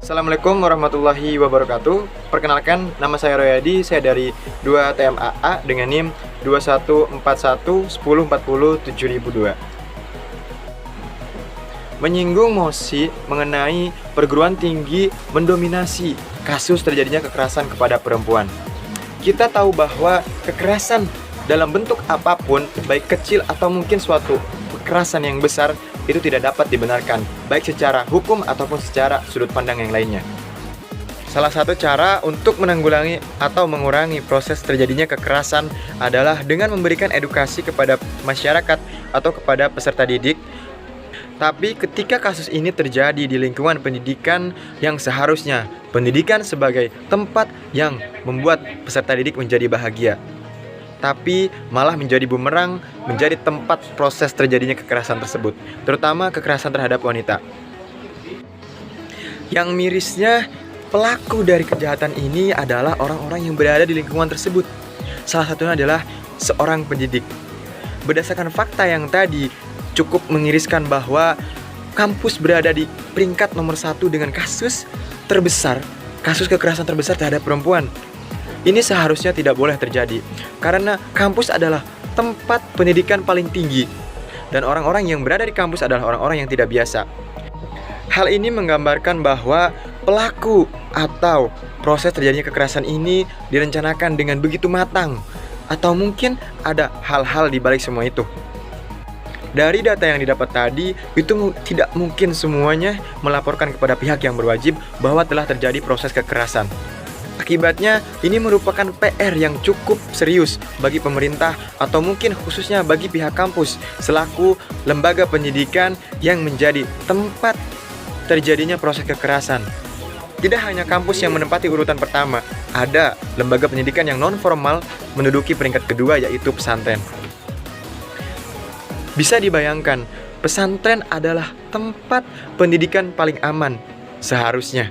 Assalamualaikum warahmatullahi wabarakatuh. Perkenalkan, nama saya Royadi, saya dari 2 TMAA dengan NIM 214110407002. Menyinggung mosi mengenai perguruan tinggi mendominasi kasus terjadinya kekerasan kepada perempuan. Kita tahu bahwa kekerasan dalam bentuk apapun, baik kecil atau mungkin suatu kekerasan yang besar, itu tidak dapat dibenarkan, baik secara hukum ataupun secara sudut pandang yang lainnya. Salah satu cara untuk menanggulangi atau mengurangi proses terjadinya kekerasan adalah dengan memberikan edukasi kepada masyarakat atau kepada peserta didik. Tapi ketika kasus ini terjadi di lingkungan pendidikan yang seharusnya pendidikan sebagai tempat yang membuat peserta didik menjadi bahagia, tapi malah menjadi bumerang, menjadi tempat proses terjadinya kekerasan tersebut, terutama kekerasan terhadap wanita. Yang mirisnya, pelaku dari kejahatan ini adalah orang-orang yang berada di lingkungan tersebut. Salah satunya adalah seorang pendidik. Berdasarkan fakta yang tadi, cukup mengiriskan bahwa kampus berada di peringkat nomor 1 dengan kasus terbesar, kasus kekerasan terbesar terhadap perempuan. Ini seharusnya tidak boleh terjadi, karena kampus adalah tempat pendidikan paling tinggi, dan orang-orang yang berada di kampus adalah orang-orang yang tidak biasa. Hal ini menggambarkan bahwa pelaku atau proses terjadinya kekerasan ini direncanakan dengan begitu matang, atau mungkin ada hal-hal di balik semua itu. Dari data yang didapat tadi, itu tidak mungkin semuanya melaporkan kepada pihak yang berwajib bahwa telah terjadi proses kekerasan. Akibatnya, ini merupakan PR yang cukup serius bagi pemerintah atau mungkin khususnya bagi pihak kampus selaku lembaga pendidikan yang menjadi tempat terjadinya proses kekerasan. Tidak hanya kampus yang menempati urutan pertama, ada lembaga pendidikan yang non-formal menduduki peringkat kedua, yaitu pesantren. Bisa dibayangkan, pesantren adalah tempat pendidikan paling aman seharusnya.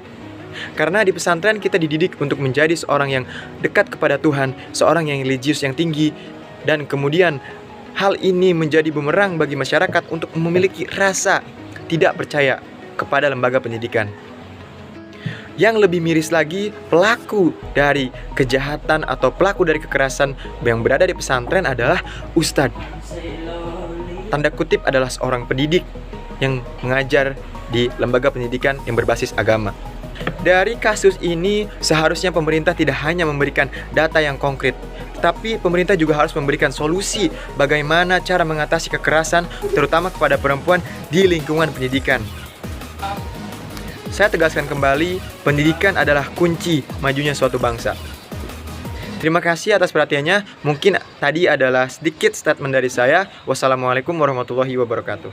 Karena di pesantren kita dididik untuk menjadi seorang yang dekat kepada Tuhan, seorang yang religius yang tinggi, dan kemudian hal ini menjadi bumerang bagi masyarakat untuk memiliki rasa tidak percaya kepada lembaga pendidikan. Yang lebih miris lagi, pelaku dari kejahatan atau pelaku dari kekerasan yang berada di pesantren adalah ustadz. Tanda kutip adalah seorang pendidik yang mengajar di lembaga pendidikan yang berbasis agama. Dari kasus ini, seharusnya pemerintah tidak hanya memberikan data yang konkret, tapi pemerintah juga harus memberikan solusi bagaimana cara mengatasi kekerasan, terutama kepada perempuan di lingkungan pendidikan. Saya tegaskan kembali, pendidikan adalah kunci majunya suatu bangsa. Terima kasih atas perhatiannya. Mungkin tadi adalah sedikit statement dari saya. Wassalamualaikum warahmatullahi wabarakatuh.